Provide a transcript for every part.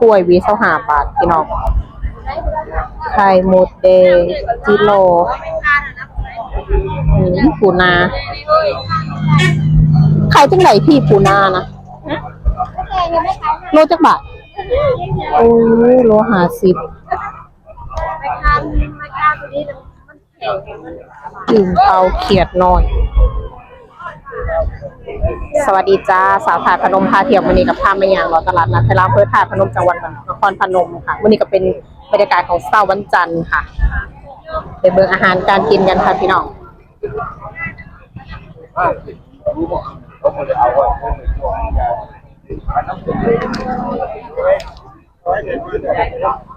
ล้วยวี25 บาทพี่น้องไข่มดแดงกิโลปูนาขายจังไหนพี่ปูนานะโลจักบาทโอ้โล50อึ่งเผาเขียดน้อยสวัสดีจ้าสาวถาดพนมพาเที่ยววันนี้กับพามาอย่างรอตลาดนัดไทยลาวอำเภอถาดพนมจังหวัดนครพนมค่ะวันนี้ก็เป็นบรรยากาศของเช้าวันจันทร์ค่ะไปเบิ่งอาหารการกินกันค่ะพี่น้อง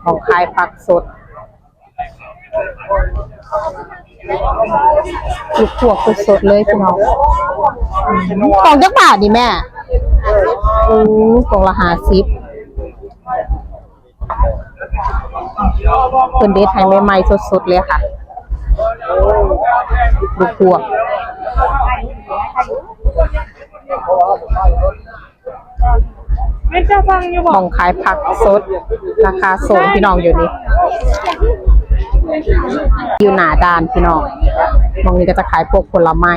ของขายผักสดลูกพวกสดๆเลยพี่น้องกล่องจักบาทนี่แม่กล่องละ50เพิ่นเด็ดให้ใหม่ๆสดๆเลยค่ะลูกพวกของขายผักสดราคาส่งพี่น้องอยู่นี่อยู่หน้าด่านพี่น้องตรงนี้ก็จะขายพวกผลไม้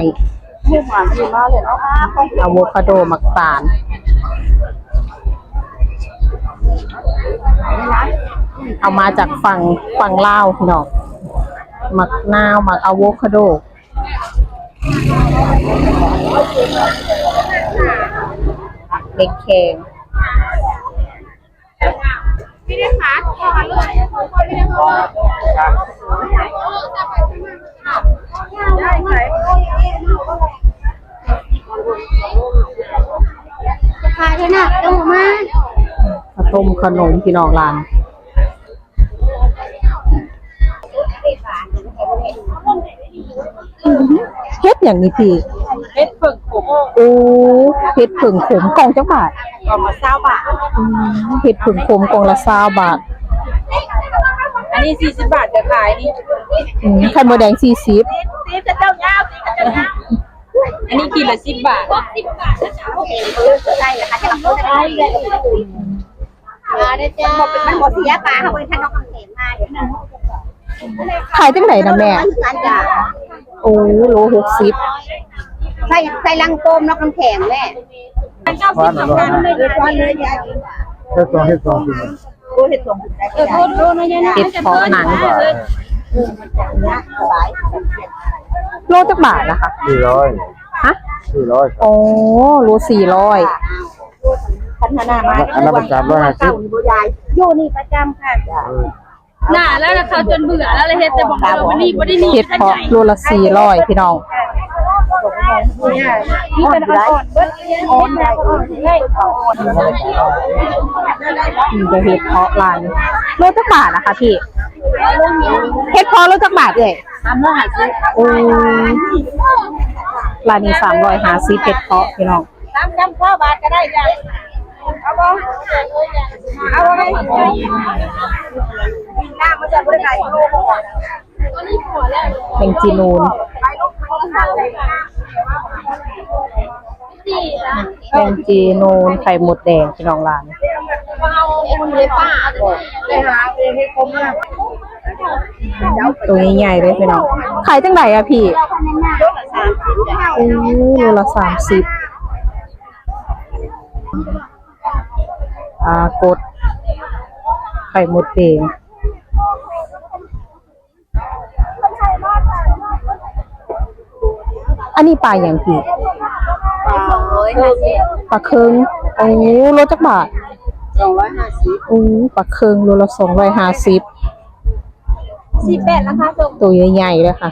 อะโวคาโดมักตาลเอามาจากฝั่งลาวพี่น้องมักนาวมักอะโวคาโดเล็กแข็งพี่ได้ขาขอเลยพี่ได้ขอได้ไหมขายขนาดต้มมาต้มขนมพี่น้องร้านเฮ็ดอย่างนี้พี่เฮ็ดผึ่งขมโอ้เฮ็ดผึ่งขมกล่องจักบาทกล่องละ20 บาทเฮ็ดผึ่งขมกล่องละ20 บาทอันนี้40 บาทจะขายนี่ไข่มดแดง40ตีจะเจ้ายาวตีจะเจ้ายาวอันนี้กินละ10 บาท10 บาทนะจ๊ะใช่ค่ะจะรับได้ได้จ้ามันบ่เสียปลาเฮาเป็นท่านน้องคำแสนมาเดี๋ยวนะขายจังได๋นะแม่โอ้โล60ใส่ลังโฟมนอกน้ำแข็งแม่90สำคัญเลยเลยยายเฮ็ดสองโอ้เฮ็ด2โทษนะยายนะเฮ็ดเพาะหนังโลจักบาทนะคะ400ฮะ400โอ้โล400พัฒนามาอันนั้นประจำ150อยู่นี่ประจำค่ะหน้าแล้วนะคะจนเบื่อแล้วเลยเฮ็ดแต่บอกวันนี้บ่ได้มี เฮ็ดเพาะโลละ400พี่น้องนี่เป็นอ่อนเบิดอ่อนได้เลยอ่อนจะเฮ็ดเพาะร้านโลจักบาทนะคะพี่เฮ็ดเพาะโลจักบาทเอ้ย350โอ้ร้านนี้350เฮ็ดเพาะพี่น้อง3.9 บาทก็ได้จ้ะเอาบ่เอาบ่น้ำมันจะบ่ได้โลเป็นจีนูนเป็นจีนูนไข่มดแดงพี่น้องร้านตัวใหญ่ๆเลยพี่น้องขายจังไดอะพี่โอ้โลละ30กดไข่มดแดงอันนี้ปลาอย่างพี่ปลาเคิงโอ้โลจักบาท250โอ้ปลาเคิงโลละ250 18ราคาส่งตัวใหญ่ๆเลยค่ะ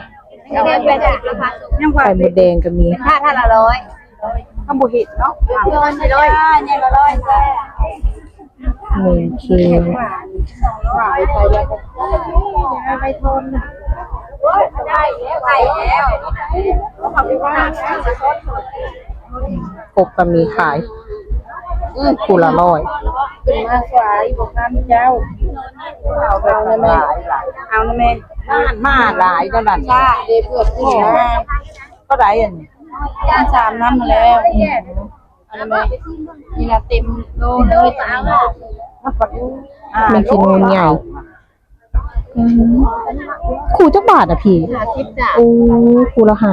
80ราคาส่งยังว่าไข่มดแดงก็มีถ้าละ100ถ้าบ่เฮ็ดเนาะ100เนี่ยละ100จ้ะ1 คิวไปทนได้แล้วไปแล้วกบก็มีขายคู่ละ100ขึ้นมาสวยบอกน้ำเจ้าเอานะแม่เอานะแม่มาหลายก็นั่นจ้าเดี๋ยวเพื่อขึ้นมาก็ได้อัน3น้ำมาแล้วอันนี้แม่นี่นะเต็มโลเลย แมงกินูนใหญ่อืมคู่จักบาทอ่ะพี่ 50จ้ะ โอ้คู่ละ50 เอ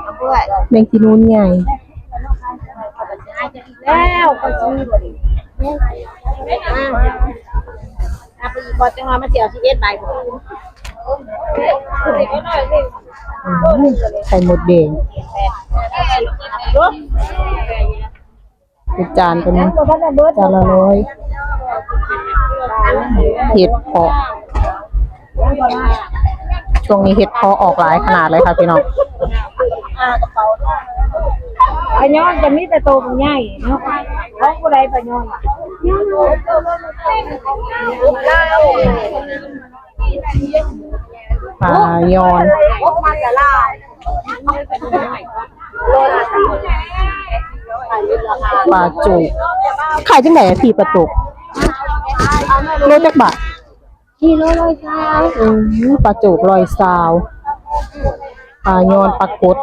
าด้วย แมงกินูนใหญ่ แล้วก็ซื้อบ่ดิเอาไปอีกบ่จังว่ามันสิเอา11ใบบ่ ไข่มดแดงเป็นจานตัวนี้จานละ100เห็ดเพาะช่วงนี้เห็ดเพาะออกหลายขนาดเลยค่ะพี่น้อง ปลาย้อนจะมีแต่โตมันใหญ่เนาะของผู้ใดปลาย้อนล่ะปลายอน มันจะลาย ปลาจุกขายจังไหนอะพี่ปลาจุกโลจักบาท กิโลละ20 ปลาจุกลอยซาวปลายอนปลากด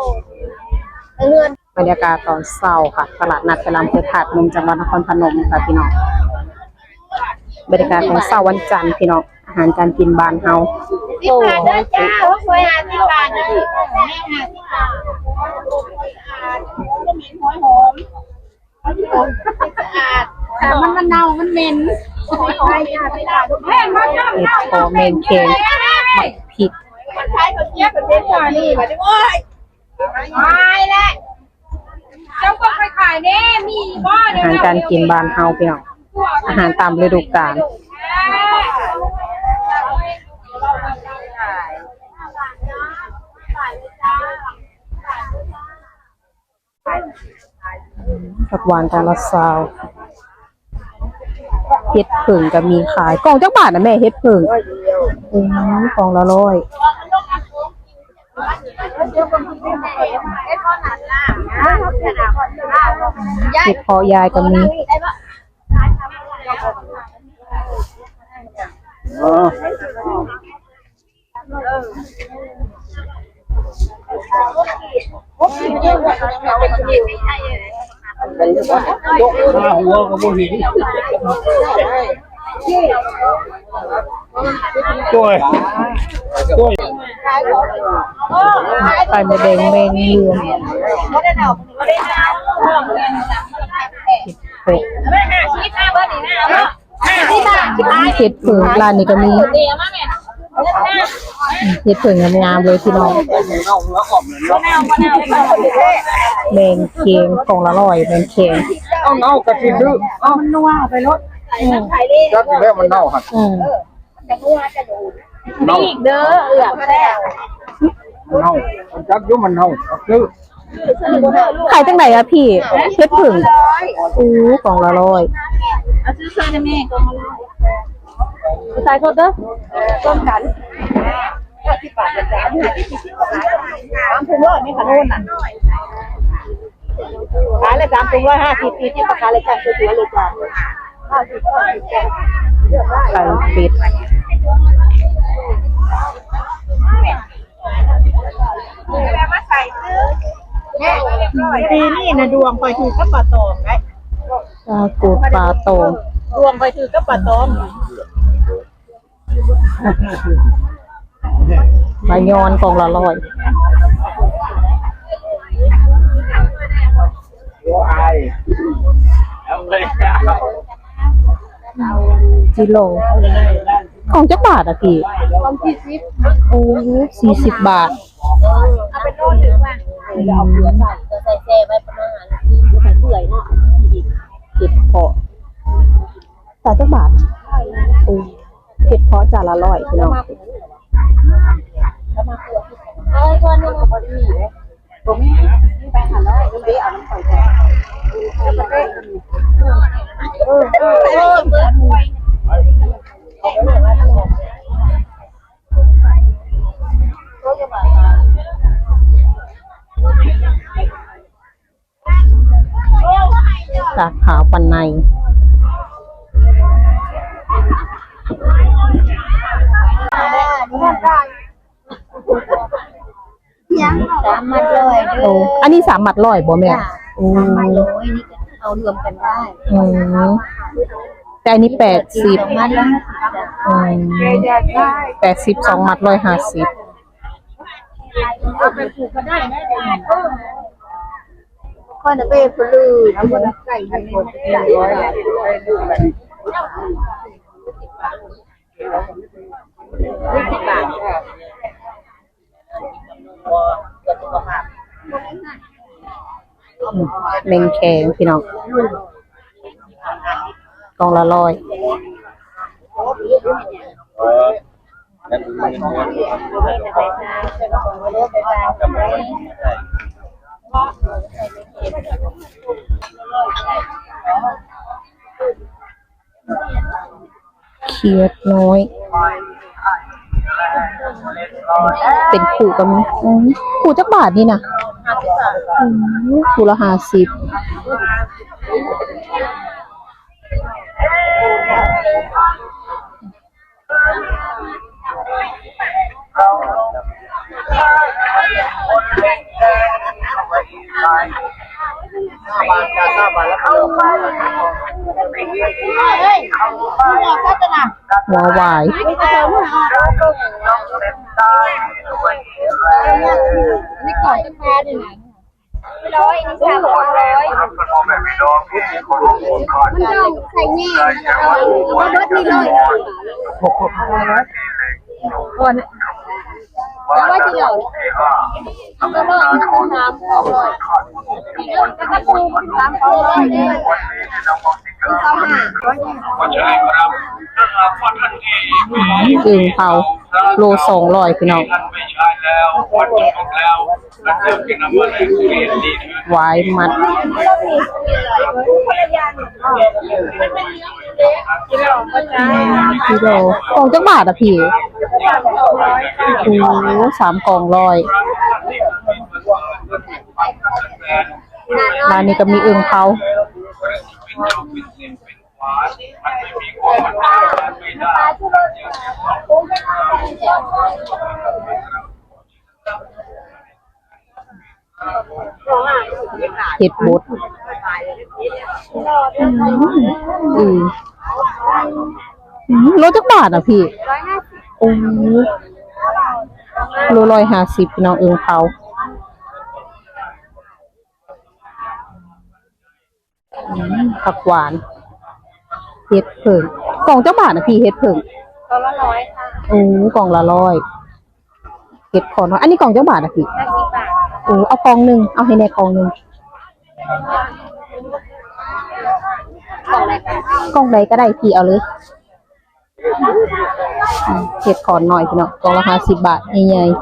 บรรยากาศตอนเช้าค่ะตลาดนัดตลาดอำเภอถาดนมจังหวัดนครพนมค่ะพี่น้องบรรยากาศของเช้าวันจันทร์พี่น้องอาหารการกินบ้านเฮา 10 บาทนะจ้าเคย50 บาทนะพี่แม่50 บาทแต่มันเน่ามันเหม็นแม่มันเน่า เห็ดพอเมนเคนมักพริก มันใช้กับเจี๊ยบเป็นเด็กกว่านี่มาดิโอ้ยตายแล้วเจ้าก็ขายแน่มีบ่ อาหารการกินบ้านเฮาพี่น้องอาหารตามฤดูกาลผักหวานกล่องละ20เห็ดผึ่งก็มีขายกล่องจักบาทนะแม่เห็ดผึ่งกล่องละ100เห็ดเพาะยายก็มี ข้าหัวกับบุหรี่ช่วยช่วย ไข่มดแดงแมงเหลืองเห็ดผึ่งร้านนี้ก็มีเห็ดผึ่งงามๆเลยพี่น้องแมงเค็งกล่องละ100แมงเค็ง เอาเน่ากระทินดื้อเอามันนัวไปรถจัดแล้วมันเน่าหักเน่า อีกเด้อเอือกแล้ว มันเน่ามันจักยุ่มันเน่าดื้อ ขายจังไหนอะพี่เห็ดผึ่งกล่องละ100 เอาซื้อซอยนะแม่ก็มาเลยใส่โทษเด้อต้มกัน50 บาทจ้า3ถุง100นี่ขนุนน่ะขายเลย3ถุง150ปีที่ราคาเลยจ้าสวยๆเลยจ้า50 ไก่เป็ด มาใส่ซื้อปีนี้นะดวงไปถือกับปลาตองไง ปลากูดปลาโตง ดวงไปถือกับปลาตอง ปลายอนกล่องละ100 โอ้ยเอาเลย จิโลของจักบาทอะพี่ ความที่ซิป 40 บาท เอาไปโน่นหรือว่าจะเอาเปลือกใส่เซ่ไว้ประมาณที่เปื่อยเนาะ เห็ดเพาะแต่จักบาทเห็ดเพาะจานละ100พี่น้อง ตัวนึงพอดีผมไปหาร้อยเดี๋ยวเอาน้ำใส่แทสาขาปันใน 3 มัดเลย โอ้อันนี้3 หมัด100บ่แม่ 3 มัดเลยนี่ก็เอารวมกันได้ อืม แต่อันนี้80มัดละอืม80 2 มัด150เอาไปผูกก็ได้นะข้อน่ะเป็นปลือเอาบ่ไก่ให้คน20 บาทเมงแข็งพี่น้องกล่องละ100เขียดน้อยเป็นขู่กับมั้ยขู่จักบาทนี่นะขู่ละ50หัวหวาย นี่ก่อนจะพาดิ100นี่300มันต้องใส่แน่เอารถนี่เลยก่อนแล้วว่าที่เราเอาไปเลยเอาไปน้ำเอาเลยแล้วก็ปูน้ำเอาเลยเนี่ยอึ่งเผาโล200พี่น้องหวายมัดกิโลกล่องจักบาทอ่ะพี่โอ้3 กล่อง100ร้านนี้ก็มีอึ่งเผาเห็ดบดโลจักบาทอ่ะพี่โอ้โล150พี่น้องอึ่งเผาผักหวานเห็ดเผิ่งกล่องจักบาทอ่ะพี่เห็ดเผิ่งกล่องละ100ค่ะโอ้กล่องละ100เห็ดขอน้อยอันนี้กล่องจักบาทอ่ะพี่50 บาทโอ้เอากล่องนึงเอาให้แน่กล่องนึงกล่องใดก็ได้พี่เอาเลยเห็ดขอนหน่อยพี่น้องกล่องละ50 บาทใหญ่ๆ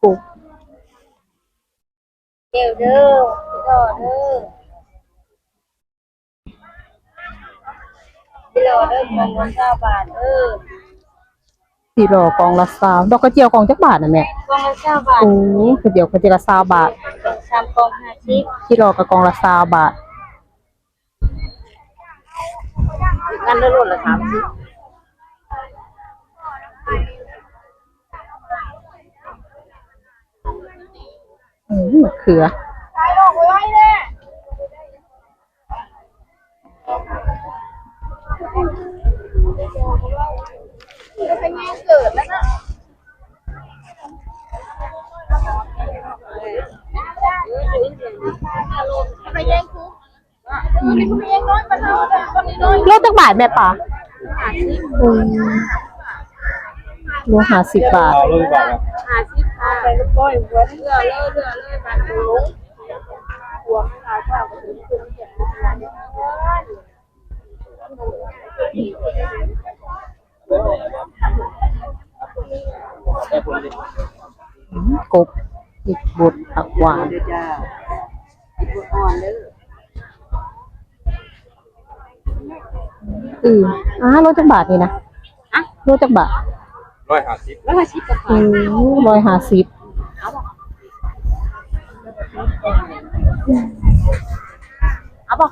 กุ๊กเดี๋ยวเด้อกิโลเด้อกล่องละ9 บาทพี่รอกล่องละ20ดอกกระเจียวกล่องจักบาทน่ะแม่กล่องละ9 บาทโอ้คือเดียวกระเจียวละ20 บาท3 กล่อง50พี่รอกับกล่องละ20 บาทกันละโลละ30มะเขือเป็นไงเกิดแล้วนะไปแย่งคุกนี่คุณไปแย่งน้อยมาเท่าคนนี้น้อยโลจักบาทแม่ป่ะโล50 บาท50 ค่ะไปลูกก้อยหัวเรือเลยบาทลงหัวไม่ราคาก็ถึงคุณเก็บกบอีกบดผักหวานโลจักบาทนี่นะโลจักบาท150กับ150เอาบ่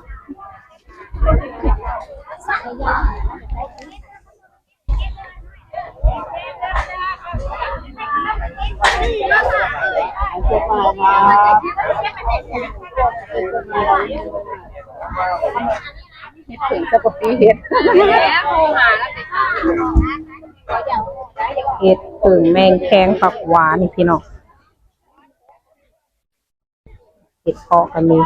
ถึงจะปกติเห็ดเห็ดผึ่งแมงแคงผักหวานนี่พี่น้องเห็ดเพาะกันนี้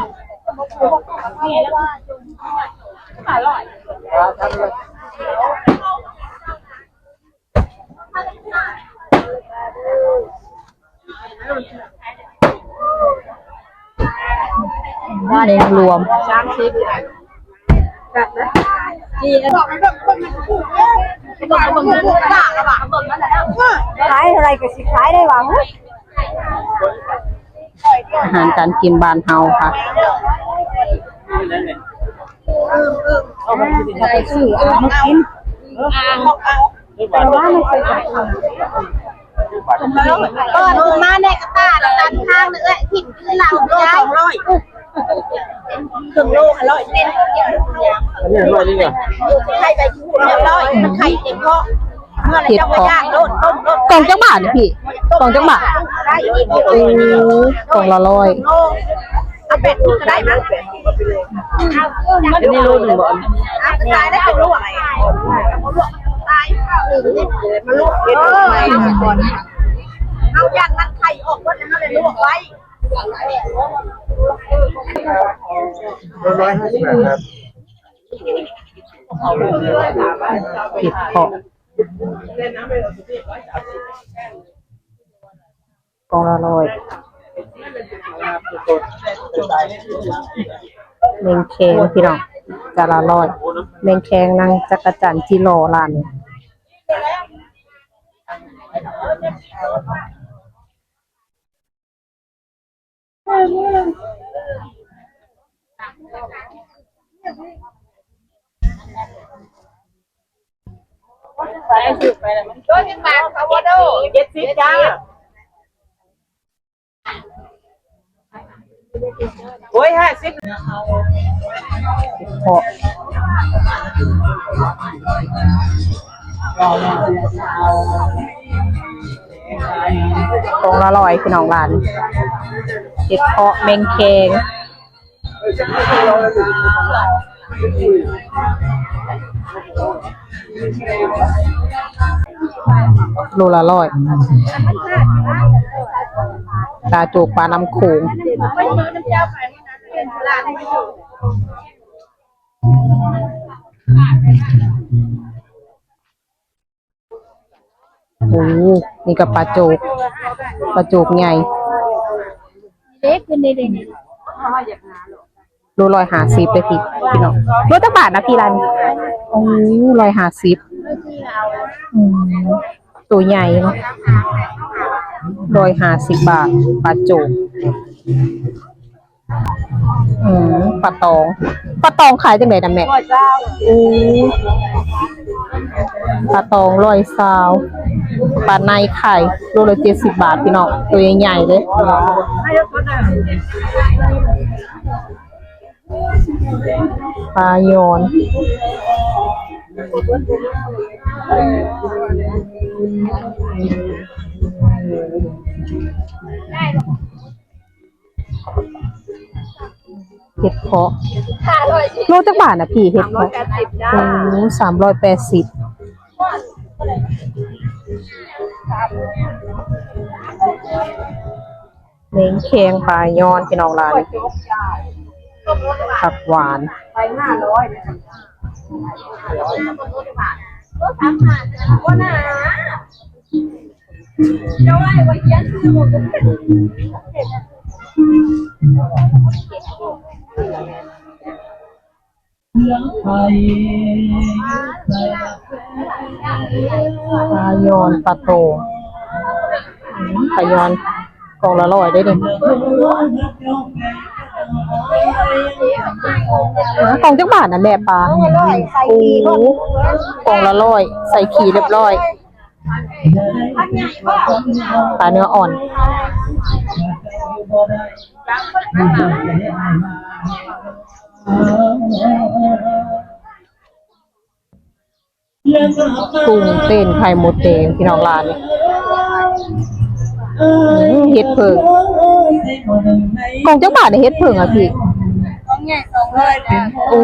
เองรวมขายอะไรก็สิขายได้หวัง อาหารการกินบ้านเฮาค่ะ ไปซื้อเอามากินแต่ว่ามันเคยขายก็ดูมาในกระตาแล้วตันข้างเลยถิ่นคือหลังโล200ถึงโล100เป็น อันนี้อร่อยจริงอ่ะ ไข่ใบชู100มันไข่เต็มก็เมื่อไรเจ้าก็ย่างต้น กล่องจักบาทนี่พี่กล่องจักบาท ได้อีก โอ้กล่องละ100 เอาเป็ดก็ได้มั้ง อันนี้โล1บ่ ตายได้เป็นลูกอะไรตายมันลูกเป็นลูกใหม่ก่อนเอาย่างมันไข่ออกว่าจะเลยลูกไว้ 150ครับ เห็ดเพาะกล่องละ100เมงแคงพี่น้องจานละ100เมงแคงนางจักรจันทร์ที่รอร้าน70จ้าโอ้ย50เพาะกล่องละ100พี่น้องร้านเห็ดเพาะเมงแคงโลละ100ตาจูกปลาน้ำโขงโอ้นี่กับปลาโจกใหญ่เล็กขึ้นได้เลยโล150เลยพี่น้องโลตั้งบาทนะพี่รันโอ้150ตัวใหญ่เนาะ150 บาทปลาโจกปลาตองขายจังไดนะแม่ปลาตอง120ปลาในไข่โลละ70 บาทพี่น้องตัวใหญ่ๆเลยปลายอนเห็ดเพาะโลจักบาทนะพี่เห็ดเพาะ380เล้งแคงปลายอนพี่น้องร้านผักหวานไป500ว่าน่ะจะไหวไว้เยันคือหมดปลายอนปลาโตปลายอนกล่องละ100ได้ดิกล่องจักบาทนะแม่ปลาโอ้กล่องละ100ใส่ขีเรียบร้อยปลาเนื้ออ่อนกุ้งเต้นไข่มดแดงพี่น้องร้าน เฮ็ดเพิ่งกล่องจักบาทเนี่ยเฮ็ดเพิ่งอ่ะพี่ ต้องใหญ่200จ้ะ โอ้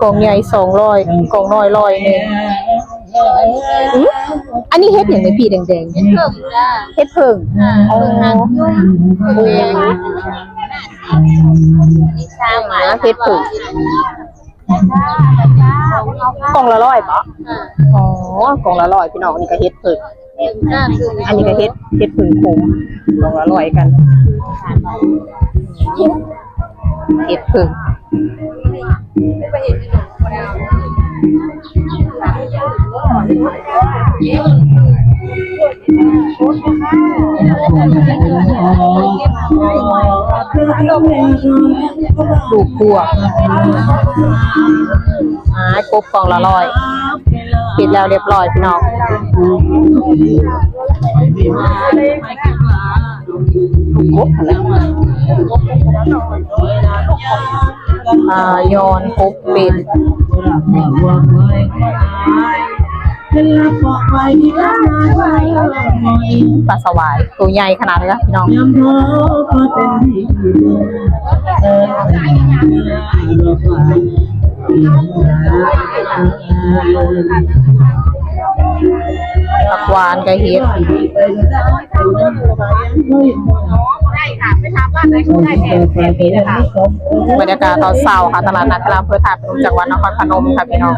กล่องใหญ่200กล่องน้อย100นึงอันนี้เฮ็ดหยังไงพี่แดงๆ เพิ่มจ้ะ เฮ็ดเพิ่งอ๋อ เพิ่มแดงนี่สร้างมา เฮ็ดเพิ่งกล่องละ100บ่อ๋อกล่องละ100พี่น้องอันนี้ก็เฮ็ดเพิ่ง จ้าคือ อันนี้ก็เฮ็ดเพิ่งโขมกล่องละ100กันเฮ็ดเพิ่งลูกพวกกบกล่องละ100ปิดแล้วเรียบร้อยพี่น้องกบยอนกบเป็ดปลาสวายตัวใหญ่ขนาดนี้นะพี่น้องผักหวานกระเฮ็ดบรรยากาศตอนเช้าค่ะตลาดนัดกลางอำเภอถาดพนมจังหวัดนครพนมค่ะพี่น้อง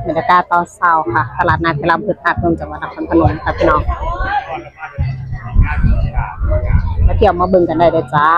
บรรยากาศตอนเช้าค่ะตลาดนัดกลางอำเภอถาดพนมจังหวัดนครพนมค่ะพี่น้องมาเที่ยวมาเบิ่งกันได้เลยจ้า